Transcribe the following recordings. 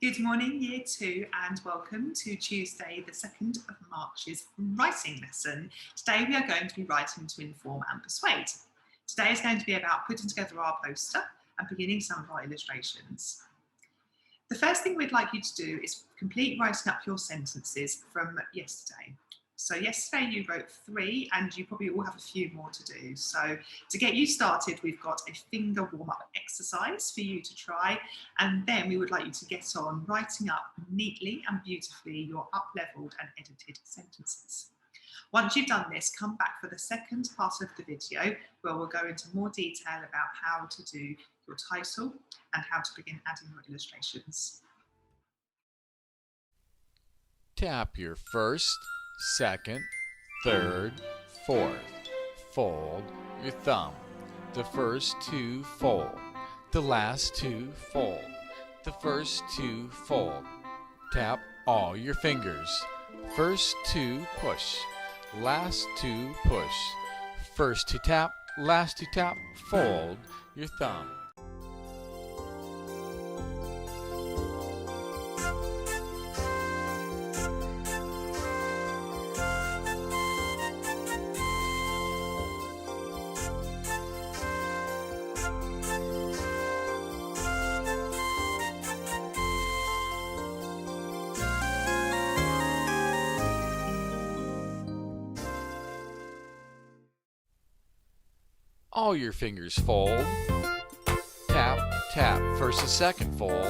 Good morning, Year 2, and welcome to Tuesday, the 2nd of March's writing lesson. Today we are going to be writing to inform and persuade. Today is going to be about putting together our poster and beginning some of our illustrations. The first thing we'd like you to do is complete writing up your sentences from yesterday. So yesterday you wrote 3 and you probably all have a few more to do. So to get you started, we've got a finger warm-up exercise for you to try, and then we would like you to get on writing up neatly and beautifully your up-leveled and edited sentences. Once you've done this, come back for the second part of the video where we'll go into more detail about how to do your title and how to begin adding your illustrations. Tap your first, second, third, fourth. Fold your thumb. The first 2 fold. The last 2 fold. The first 2 fold. Tap all your fingers. First 2 push. Last 2 push. First to tap, last to tap. Fold your thumb. All your fingers fold. Tap, tap, first and second fold.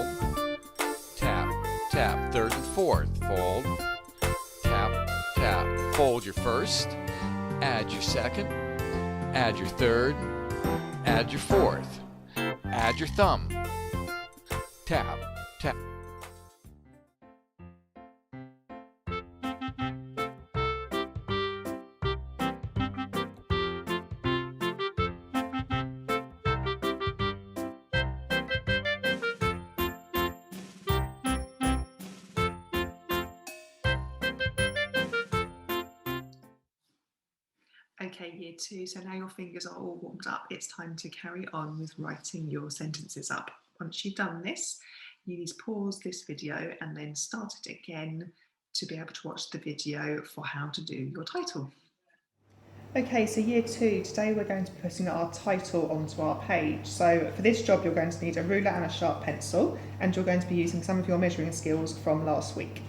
Tap, tap, third and fourth fold. Tap, tap, fold your first. Add your second. Add your third. Add your fourth. Add your thumb. Tap, tap. Okay, Year 2, so now your fingers are all warmed up, it's time to carry on with writing your sentences up. Once you've done this, you need to pause this video and then start it again to be able to watch the video for how to do your title. Okay, so Year 2, today we're going to be putting our title onto our page. So for this job, you're going to need a ruler and a sharp pencil, and you're going to be using some of your measuring skills from last week.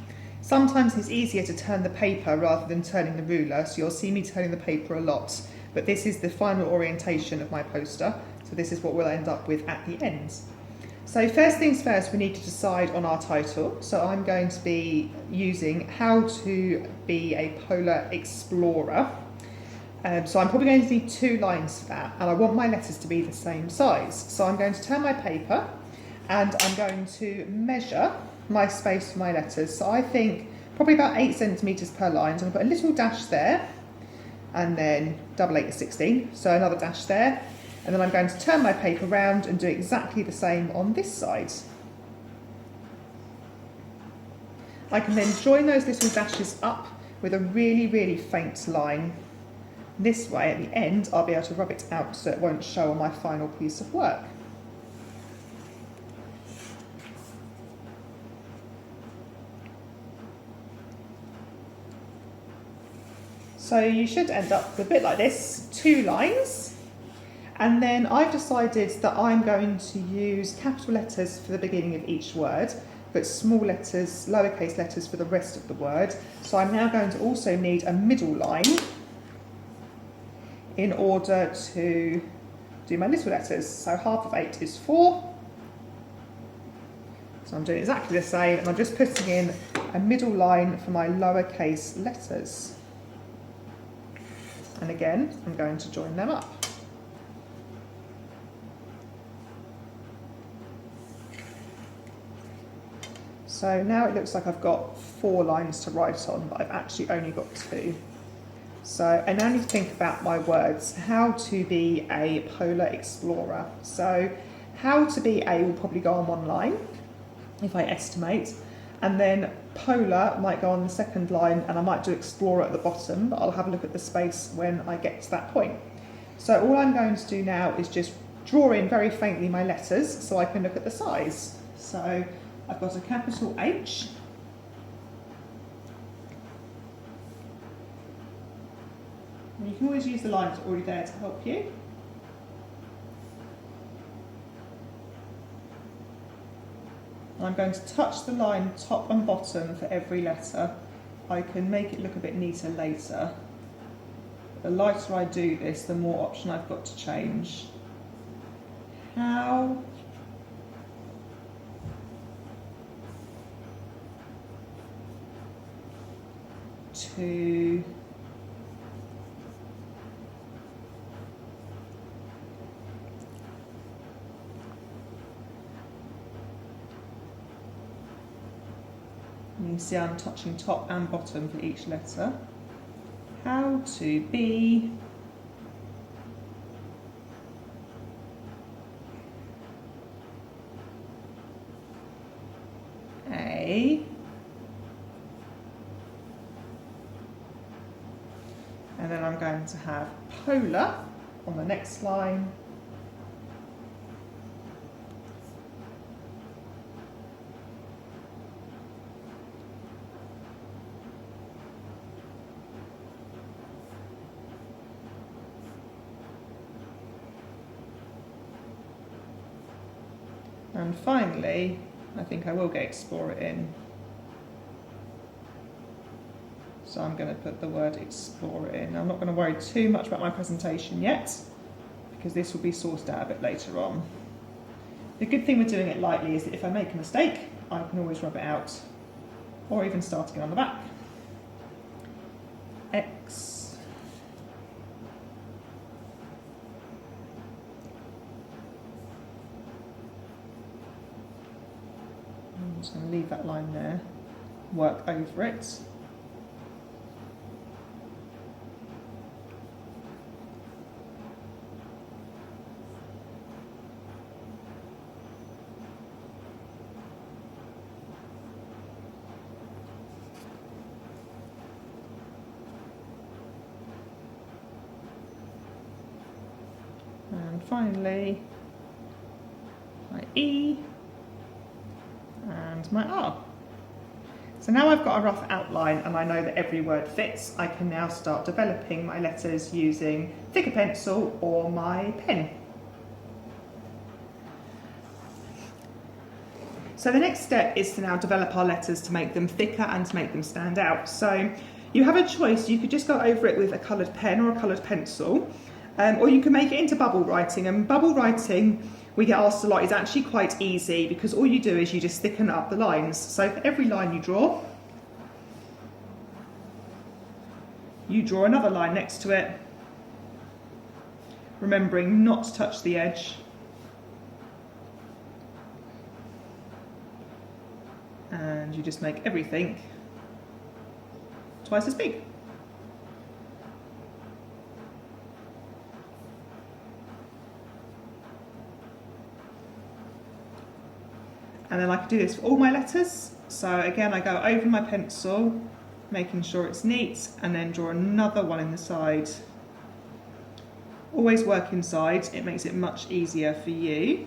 Sometimes it's easier to turn the paper rather than turning the ruler, so you'll see me turning the paper a lot, but this is the final orientation of my poster, so this is what we'll end up with at the end. So first things first, we need to decide on our title. So I'm going to be using How to Be a Polar Explorer. So I'm probably going to need 2 lines for that, and I want my letters to be the same size. So I'm going to turn my paper and I'm going to measure my space for my letters. So I think probably about 8 centimetres per line. So I'm going to put a little dash there, and then double 8 is 16, so another dash there. And then I'm going to turn my paper round and do exactly the same on this side. I can then join those little dashes up with a really, really faint line. This way, at the end, I'll be able to rub it out so it won't show on my final piece of work. So you should end up with a bit like this, 2 lines. And then I've decided that I'm going to use capital letters for the beginning of each word, but small letters, lowercase letters for the rest of the word. So I'm now going to also need a middle line in order to do my little letters. So half of 8 is 4. So I'm doing exactly the same, and I'm just putting in a middle line for my lowercase letters. And again, I'm going to join them up. So now it looks like I've got 4 lines to write on, but I've actually only got 2. So I now need to think about my words. How to be a polar explorer. So how to be a will probably go on 1 line, if I estimate. And then polar might go on the second line, and I might do explorer at the bottom, but I'll have a look at the space when I get to that point. So all I'm going to do now is just draw in very faintly my letters so I can look at the size. So I've got a capital H. And you can always use the lines already there to help you. And I'm going to touch the line top and bottom for every letter. I can make it look a bit neater later. The lighter I do this, the more option I've got to change. How to you see I'm touching top and bottom for each letter. How to be a, and then I'm going to have polar on the next line. And finally, I think I will get Explorer in. So I'm going to put the word Explorer in. I'm not going to worry too much about my presentation yet, because this will be sourced out a bit later on. The good thing with doing it lightly is that if I make a mistake, I can always rub it out, or even start again on the back. X. I'm just going to leave that line there, work over it. And finally, my E and my R. So now I've got a rough outline and I know that every word fits, I can now start developing my letters using thicker pencil or my pen. So the next step is to now develop our letters to make them thicker and to make them stand out. So you have a choice, you could just go over it with a coloured pen or a coloured pencil, or you can make it into bubble writing. And bubble writing, we get asked a lot, is actually quite easy because all you do is you just thicken up the lines. So for every line you draw another line next to it, remembering not to touch the edge. And you just make everything twice as big. And then I can do this for all my letters. So again, I go over my pencil, making sure it's neat, and then draw another one in the side. Always work inside, it makes it much easier for you.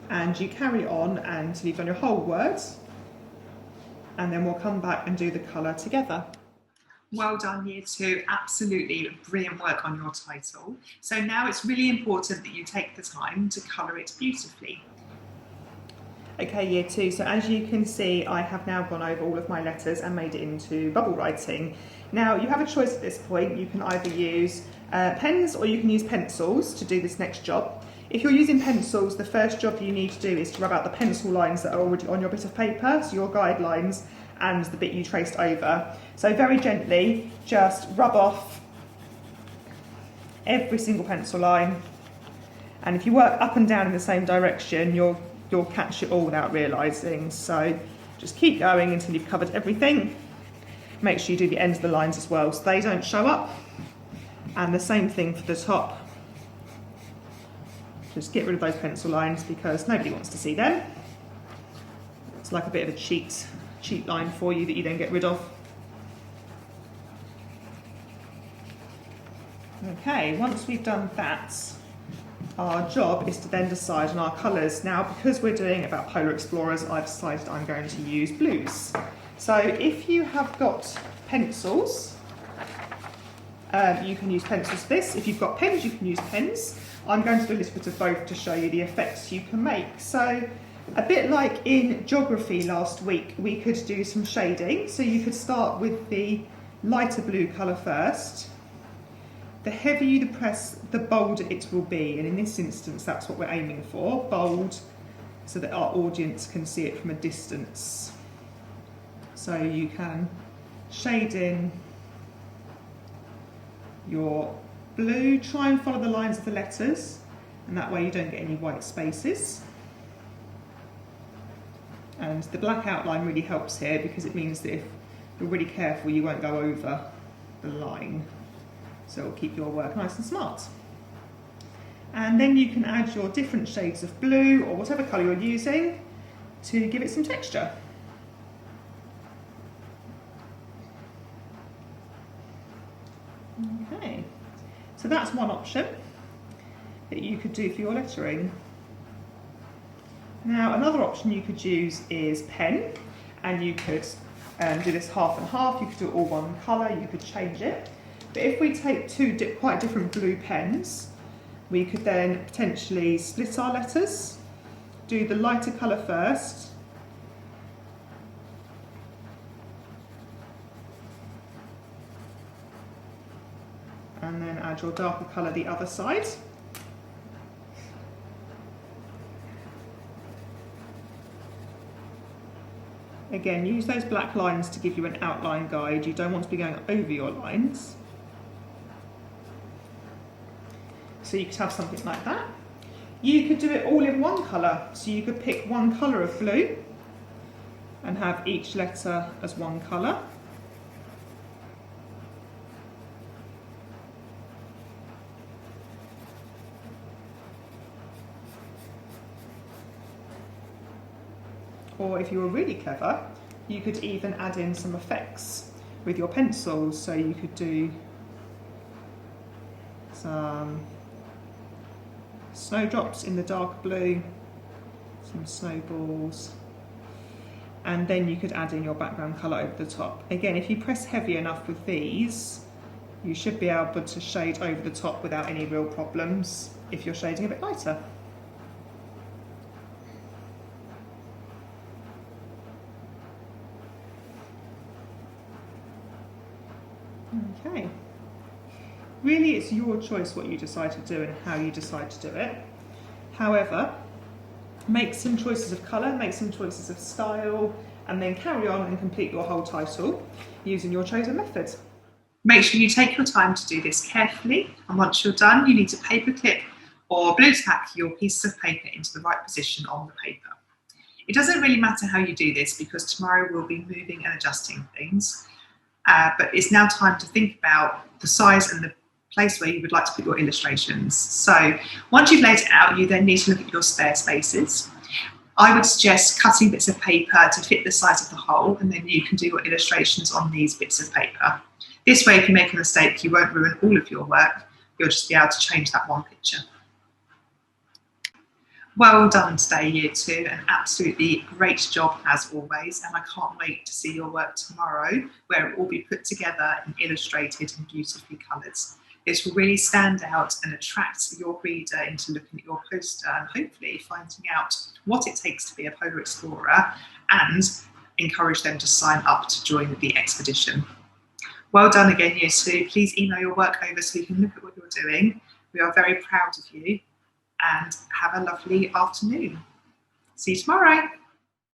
And you carry on until you've done your whole word. And then we'll come back and do the colour together. Well done, Year 2. Absolutely brilliant work on your title. So now it's really important that you take the time to colour it beautifully. Okay, Year 2, so as you can see, I have now gone over all of my letters and made it into bubble writing. Now, you have a choice at this point. You can either use pens or you can use pencils to do this next job. If you're using pencils, the first job you need to do is to rub out the pencil lines that are already on your bit of paper, so your guidelines and the bit you traced over. So very gently, just rub off every single pencil line. And if you work up and down in the same direction, you'll catch it all without realising. So just keep going until you've covered everything. Make sure you do the ends of the lines as well, so they don't show up. And the same thing for the top. Just get rid of those pencil lines because nobody wants to see them. It's like a bit of a cheat line for you that you then get rid of. Okay, once we've done that, our job is to then decide on our colours. Now, because we're doing about polar explorers, I've decided I'm going to use blues. So if you have got pencils, you can use pencils for this. If you've got pens, you can use pens. I'm going to do a little bit of both to show you the effects you can make. So a bit like in geography last week, we could do some shading. So you could start with the lighter blue colour first. The heavier you press, the bolder it will be, and in this instance that's what we're aiming for, bold, so that our audience can see it from a distance. So you can shade in your blue, try and follow the lines of the letters, and that way you don't get any white spaces. And the black outline really helps here because it means that if you're really careful you won't go over the line. So it'll keep your work nice and smart. And then you can add your different shades of blue or whatever colour you're using to give it some texture. Okay, so that's one option that you could do for your lettering. Now another option you could use is pen, and you could do this half and half. You could do it all one colour, you could change it. But if we take two quite different blue pens, we could then potentially split our letters, do the lighter colour first, and then add your darker colour the other side. Again, use those black lines to give you an outline guide. You don't want to be going over your lines. So you could have something like that. You could do it all in one colour. So you could pick one colour of blue and have each letter as one colour. Or if you were really clever, you could even add in some effects with your pencils. So you could do some snowdrops in the dark blue, some snowballs, and then you could add in your background colour over the top. Again, if you press heavy enough with these, you should be able to shade over the top without any real problems if you're shading a bit lighter. Okay. Really, it's your choice what you decide to do and how you decide to do it. However, make some choices of colour, make some choices of style, and then carry on and complete your whole title using your chosen method. Make sure you take your time to do this carefully, and once you're done, you need to paperclip or blue tack your pieces of paper into the right position on the paper. It doesn't really matter how you do this because tomorrow we'll be moving and adjusting things, but it's now time to think about the size and the place where you would like to put your illustrations. So once you've laid it out, you then need to look at your spare spaces. I would suggest cutting bits of paper to fit the size of the hole, and then you can do your illustrations on these bits of paper. This way, if you make a mistake, you won't ruin all of your work. You'll just be able to change that one picture. Well done today, Year 2, an absolutely great job as always, and I can't wait to see your work tomorrow, where it will be put together and illustrated and beautifully coloured. This will really stand out and attract your reader into looking at your poster and hopefully finding out what it takes to be a polar explorer and encourage them to sign up to join the expedition. Well done again, Year 2. Please email your work over so you can look at what you're doing. We are very proud of you, and have a lovely afternoon. See you tomorrow.